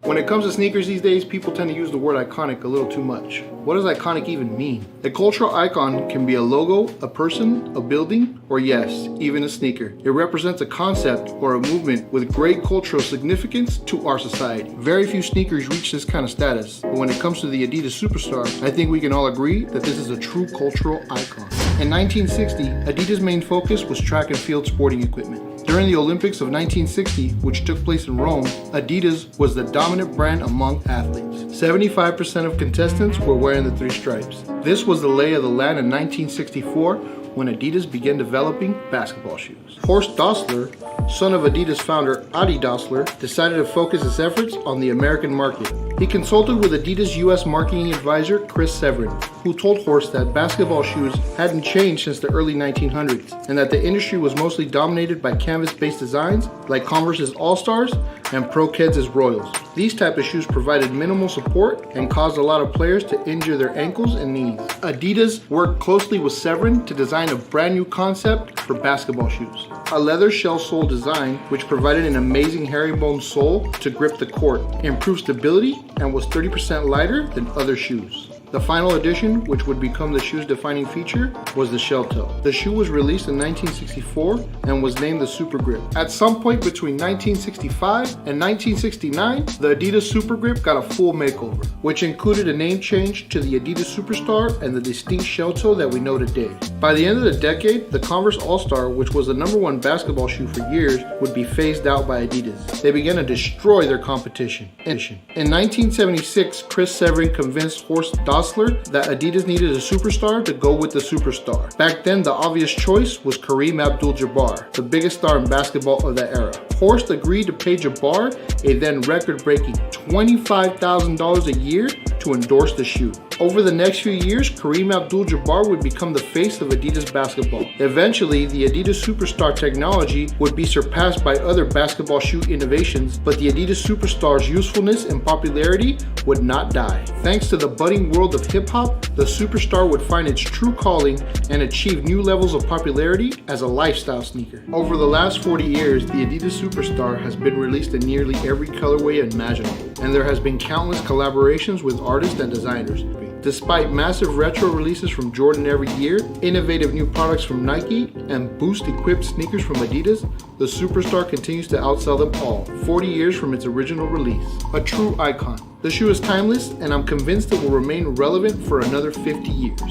When it comes to sneakers these days, people tend to use the word iconic a little too much. What does iconic even mean? A cultural icon can be a logo, a person, a building, or yes, even a sneaker. It represents a concept or a movement with great cultural significance to our society. Very few sneakers reach this kind of status, but when it comes to the Adidas Superstar, I think we can all agree that this is a true cultural icon. In 1960, Adidas' main focus was track and field sporting equipment. During the Olympics of 1960, which took place in Rome, Adidas was the dominant brand among athletes. 75% of contestants were wearing the three stripes. This was the lay of the land in 1964 when Adidas began developing basketball shoes. Horst Dassler, son of Adidas founder Adi Dassler, decided to focus his efforts on the American market. He consulted with Adidas US marketing advisor Chris Severin, who told Horst that basketball shoes hadn't changed since the early 1900s and that the industry was mostly dominated by canvas-based designs like Converse's All-Stars and Pro Keds' Royals. These type of shoes provided minimal support and caused a lot of players to injure their ankles and knees. Adidas worked closely with Severin to design a brand new concept for basketball shoes. A leather shell sole design which provided an amazing herringbone sole to grip the court, improved stability, and was 30% lighter than other shoes. The final edition, which would become the shoe's defining feature, was the shell toe. The shoe was released in 1964 and was named the Super Grip. At some point between 1965 and 1969, the Adidas Super Grip got a full makeover, which included a name change to the Adidas Superstar and the distinct shell toe that we know today. By the end of the decade, the Converse All-Star, which was the #1 basketball shoe for years, would be phased out by Adidas. They began to destroy their competition. In 1976, Chris Severin convinced Horst Dassler that Adidas needed a superstar to go with the superstar. Back then, the obvious choice was Kareem Abdul-Jabbar, the biggest star in basketball of that era. Horst agreed to pay Jabbar a then record-breaking $25,000 a year to endorse the shoe. Over the next few years, Kareem Abdul-Jabbar would become the face of Adidas basketball. Eventually, the Adidas Superstar technology would be surpassed by other basketball shoe innovations, but the Adidas Superstar's usefulness and popularity would not die. Thanks to the budding world of hip-hop, the Superstar would find its true calling and achieve new levels of popularity as a lifestyle sneaker. Over the last 40 years, the Adidas Superstar has been released in nearly every colorway imaginable, and there has been countless collaborations with artists and designers. Despite massive retro releases from Jordan every year, innovative new products from Nike, and Boost-equipped sneakers from Adidas, the Superstar continues to outsell them all, 40 years from its original release. A true icon. The shoe is timeless, and I'm convinced it will remain relevant for another 50 years.